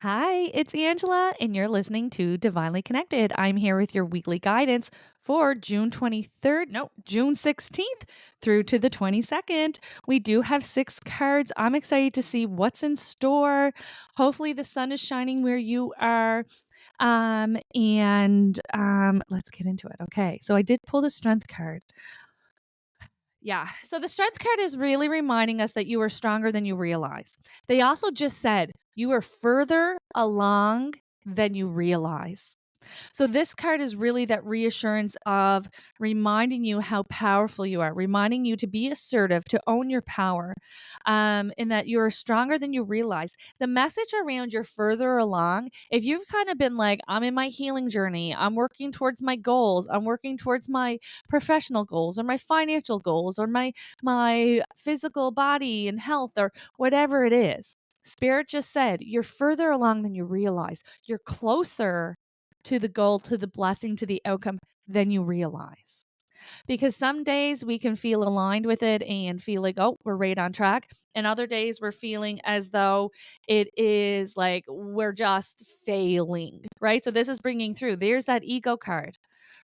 Hi, it's Angela, and you're listening to Divinely Connected. I'm here with your weekly guidance for June 23rd, no, June 16th through to the 22nd. We do have 6 cards. I'm excited to see what's in store. Hopefully, the sun is shining where you are. Let's get into it. Okay, so I did pull the Strength card. Yeah. So the strength card is really reminding us that you are stronger than you realize. They also just said you are further along than you realize. So this card is really that reassurance of reminding you how powerful you are, reminding you to be assertive, to own your power, and that you're stronger than you realize. The message around you're further along, if you've kind of been like, I'm in my healing journey, I'm working towards my goals, I'm working towards my professional goals or my financial goals or my physical body and health or whatever it is. Spirit just said, you're further along than you realize. You're closer to the goal, to the blessing, to the outcome than you realize. Because some days we can feel aligned with it and feel like, oh, we're right on track. And other days we're feeling as though it is like we're just failing, right? So this is bringing through. There's that ego card,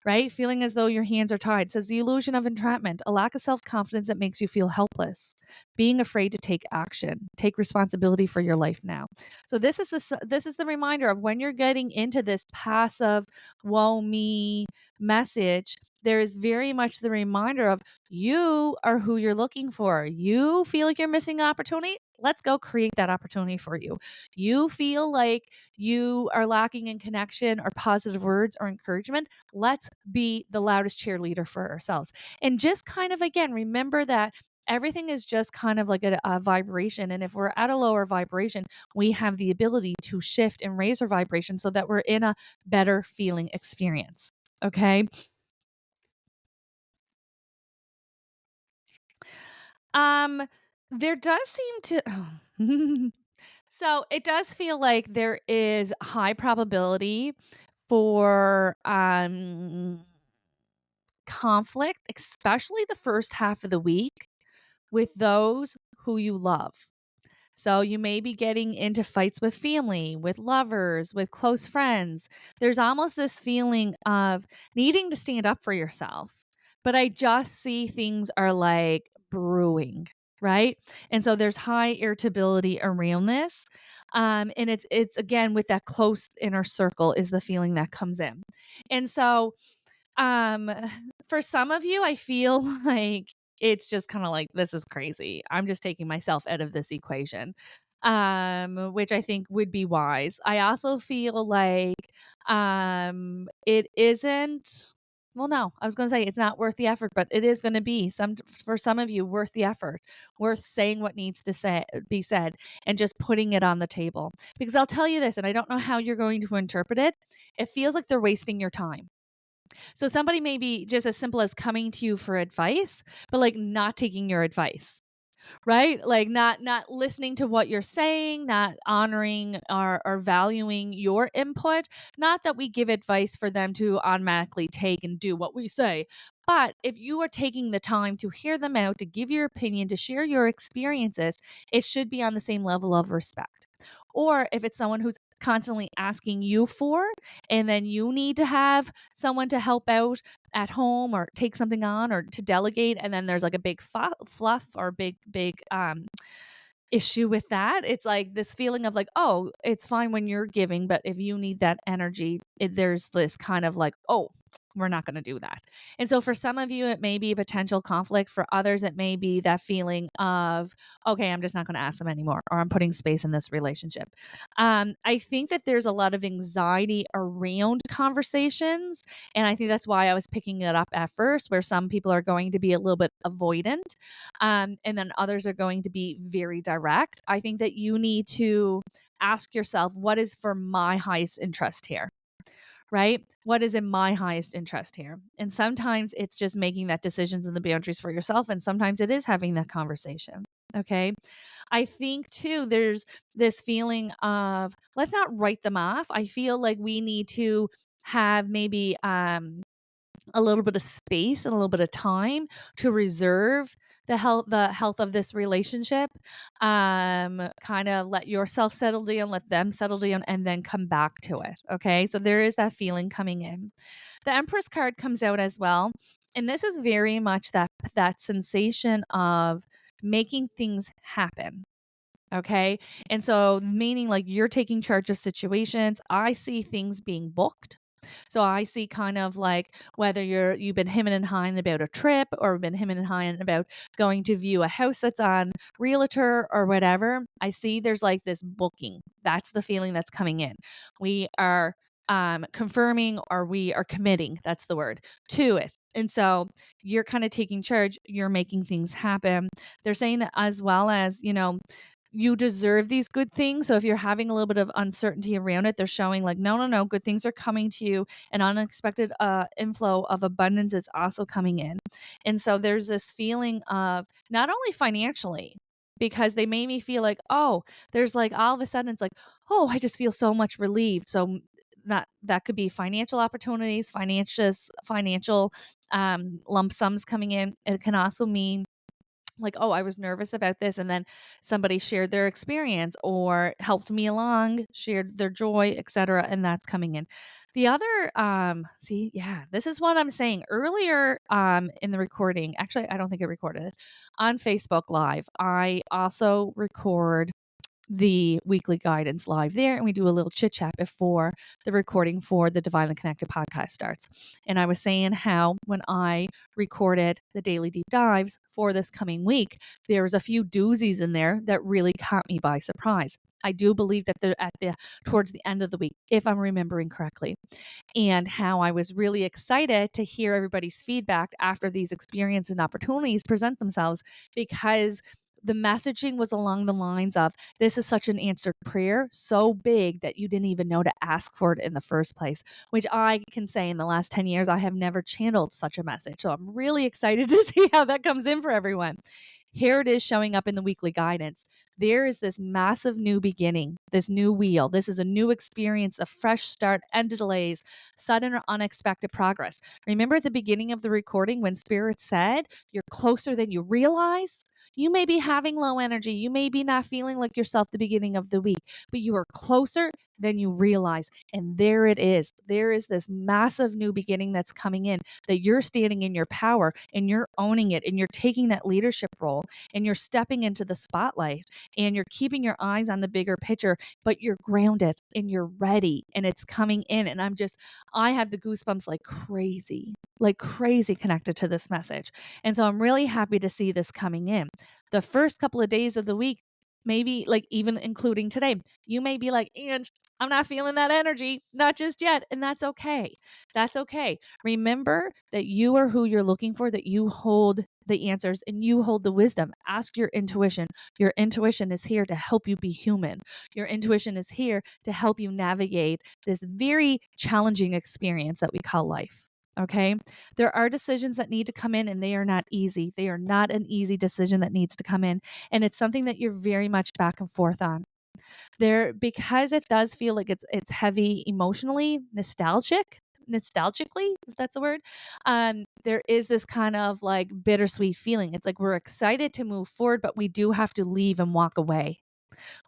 right? Feeling as though your hands are tied. It says the illusion of entrapment, a lack of self-confidence that makes you feel helpless, being afraid to take action, take responsibility for your life now. So this is the reminder of when you're getting into this passive woe me message, there is very much the reminder of you are who you're looking for. You feel like you're missing an opportunity. Let's go create that opportunity for you. You feel like you are lacking in connection or positive words or encouragement. Let's be the loudest cheerleader for ourselves. And just kind of, again, remember that everything is just kind of like a vibration. And if we're at a lower vibration, we have the ability to shift and raise our vibration so that we're in a better feeling experience. Okay. Um, there does seem to so it does feel like there is high probability for conflict, especially the first half of the week with those who you love. So you may be getting into fights with family, with lovers, with close friends. There's almost this feeling of needing to stand up for yourself. But I just see things are like brewing, right? And so there's high irritability around this. And it's again with that close inner circle is the feeling that comes in. And so um, for some of you, I feel like it's just kind of like, this is crazy. I'm just taking myself out of this equation, which I think would be wise. I also feel like it isn't. Well, no, I was going to say it's not worth the effort, but it is going to be some for some of you worth the effort, worth saying what needs to be said, and just putting it on the table. Because I'll tell you this, and I don't know how you're going to interpret it. It feels like they're wasting your time. So somebody may be just as simple as coming to you for advice, but like not taking your advice, right? Like not listening to what you're saying, not honoring or valuing your input. Not that we give advice for them to automatically take and do what we say. But if you are taking the time to hear them out, to give your opinion, to share your experiences, it should be on the same level of respect. Or if it's someone who's constantly asking you for, and then you need to have someone to help out at home or take something on or to delegate, and then there's like a big fluff or big issue with that. It's like this feeling of like, oh, it's fine when you're giving, but if you need that energy, there's this kind of like, oh, we're not going to do that. And so for some of you, it may be a potential conflict. For others, it may be that feeling of, okay, I'm just not going to ask them anymore, or I'm putting space in this relationship. I think that there's a lot of anxiety around conversations. And I think that's why I was picking it up at first, where some people are going to be a little bit avoidant. And then others are going to be very direct. I think that you need to ask yourself, what is for my highest interest here? Right? What is in my highest interest here? And sometimes it's just making that decisions and the boundaries for yourself. And sometimes it is having that conversation. Okay. I think too, there's this feeling of let's not write them off. I feel like we need to have maybe a little bit of space and a little bit of time to reserve the health of this relationship. Kind of let yourself settle down, let them settle down, and then come back to it. Okay. So there is that feeling coming in. The Empress card comes out as well. And this is very much that sensation of making things happen. Okay. And so, meaning like you're taking charge of situations. I see things being booked. So I see kind of like whether you've been hemming and hawing about a trip or been hemming and hawing about going to view a house that's on Realtor or whatever. I see there's like this booking. That's the feeling that's coming in. We are confirming, or we are committing, that's the word, to it. And so you're kind of taking charge, you're making things happen. They're saying that as well as, you deserve these good things. So if you're having a little bit of uncertainty around it, they're showing like, no, no, no, good things are coming to you. An unexpected inflow of abundance is also coming in. And so there's this feeling of not only financially, because they made me feel like, oh, there's like all of a sudden it's like, oh, I just feel so much relieved. So that could be financial opportunities, financial lump sums coming in. It can also mean like, oh, I was nervous about this. And then somebody shared their experience or helped me along, shared their joy, etc. And that's coming in. The other, this is what I'm saying earlier in the recording. Actually, I don't think I recorded it on Facebook Live. I also record the weekly guidance live there, and we do a little chit chat before the recording for the Divinely Connected podcast starts. And I was saying how when I recorded the daily deep dives for this coming week, there was a few doozies in there that really caught me by surprise. I do believe that they're towards the end of the week, if I'm remembering correctly, and how I was really excited to hear everybody's feedback after these experiences and opportunities present themselves, because the messaging was along the lines of, this is such an answered prayer, so big that you didn't even know to ask for it in the first place, which I can say in the last 10 years, I have never channeled such a message. So I'm really excited to see how that comes in for everyone. Here it is showing up in the weekly guidance. There is this massive new beginning, this new wheel. This is a new experience, a fresh start, end delays, sudden or unexpected progress. Remember at the beginning of the recording when Spirit said, you're closer than you realize? You may be having low energy. You may be not feeling like yourself the beginning of the week, but you are closer than you realize. And there it is. There is this massive new beginning that's coming in, that you're standing in your power and you're owning it and you're taking that leadership role and you're stepping into the spotlight and you're keeping your eyes on the bigger picture, but you're grounded and you're ready and it's coming in. And I have the goosebumps like crazy connected to this message. And so I'm really happy to see this coming in. The first couple of days of the week, maybe like even including today, you may be like, and I'm not feeling that energy, not just yet. And that's okay. That's okay. Remember that you are who you're looking for, that you hold the answers and you hold the wisdom. Ask your intuition. Your intuition is here to help you be human. Your intuition is here to help you navigate this very challenging experience that we call life. Okay. There are decisions that need to come in and they are not easy. They are not an easy decision that needs to come in. And it's something that you're very much back and forth on. Because it does feel like it's heavy emotionally, nostalgically, if that's a word. There is this kind of like bittersweet feeling. It's like we're excited to move forward, but we do have to leave and walk away.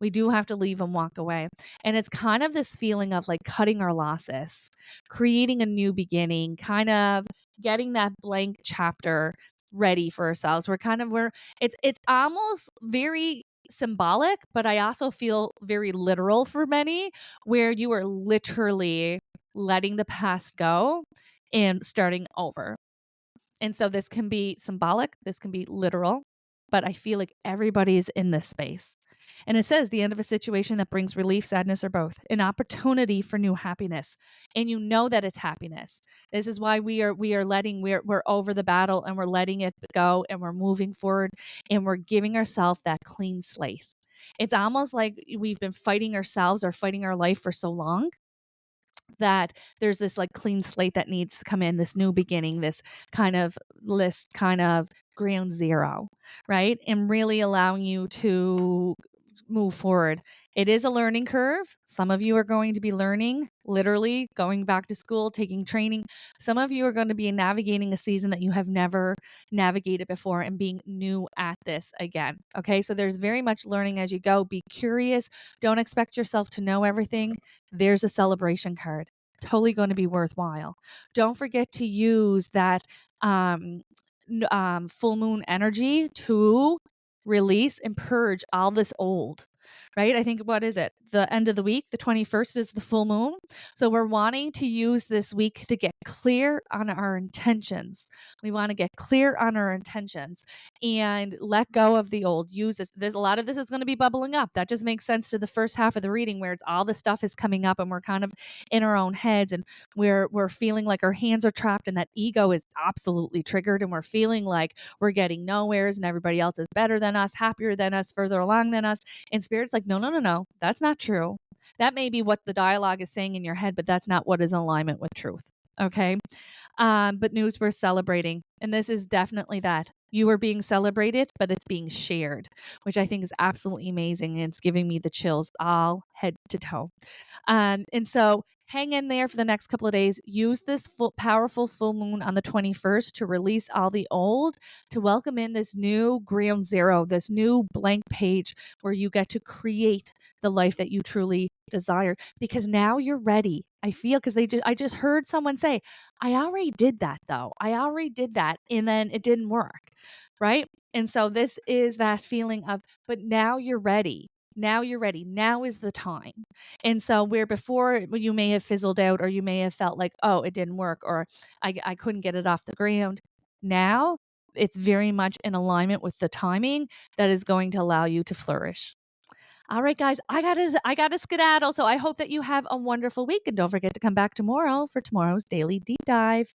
We do have to leave and walk away. And it's kind of this feeling of like cutting our losses, creating a new beginning, kind of getting that blank chapter ready for ourselves. It's almost very symbolic, but I also feel very literal for many, where you are literally letting the past go and starting over. And so this can be symbolic, this can be literal, but I feel like everybody is in this space. And it says the end of a situation that brings relief, sadness, or both, an opportunity for new happiness. And you know that it's happiness. This is why we're over the battle and we're letting it go and we're moving forward and we're giving ourselves that clean slate. It's almost like we've been fighting ourselves or fighting our life for so long that there's this like clean slate that needs to come in, this new beginning, this kind of ground zero, right? And really allowing you to move forward. It is a learning curve. Some of you are going to be learning, literally going back to school, taking training. Some of you are going to be navigating a season that you have never navigated before and being new at this again. Okay. So there's very much learning as you go. Be curious. Don't expect yourself to know everything. There's a celebration card. Totally going to be worthwhile. Don't forget to use that full moon energy to release and purge all this old, right? I think, what is it? The end of the week, the 21st is the full moon. So we're wanting to use this week to get clear on our intentions. We want to get clear on our intentions and let go of the old. Use this. There's a lot of this is going to be bubbling up. That just makes sense to the first half of the reading, where it's all the stuff is coming up and we're kind of in our own heads, and we're feeling like our hands are trapped and that ego is absolutely triggered, and we're feeling like we're getting nowheres and everybody else is better than us, happier than us, further along than us. And Spirit's like, no, no, no, no, that's not true. That may be what the dialogue is saying in your head, but that's not what is in alignment with truth. Okay. But news worth celebrating. And this is definitely that. You are being celebrated, but it's being shared, which I think is absolutely amazing. And it's giving me the chills all head to toe. And so hang in there for the next couple of days. Use this powerful full moon on the 21st to release all the old, to welcome in this new ground zero, this new blank page where you get to create the life that you truly desire, because now you're ready. I feel, because I just heard someone say, I already did that though. I already did that and then it didn't work. Right. And so this is that feeling of, but now you're ready. Now you're ready. Now is the time. And so where before you may have fizzled out, or you may have felt like, oh, it didn't work, or I couldn't get it off the ground. Now it's very much in alignment with the timing that is going to allow you to flourish. All right, guys, I gotta skedaddle. So I hope that you have a wonderful week, and don't forget to come back tomorrow for tomorrow's daily deep dive.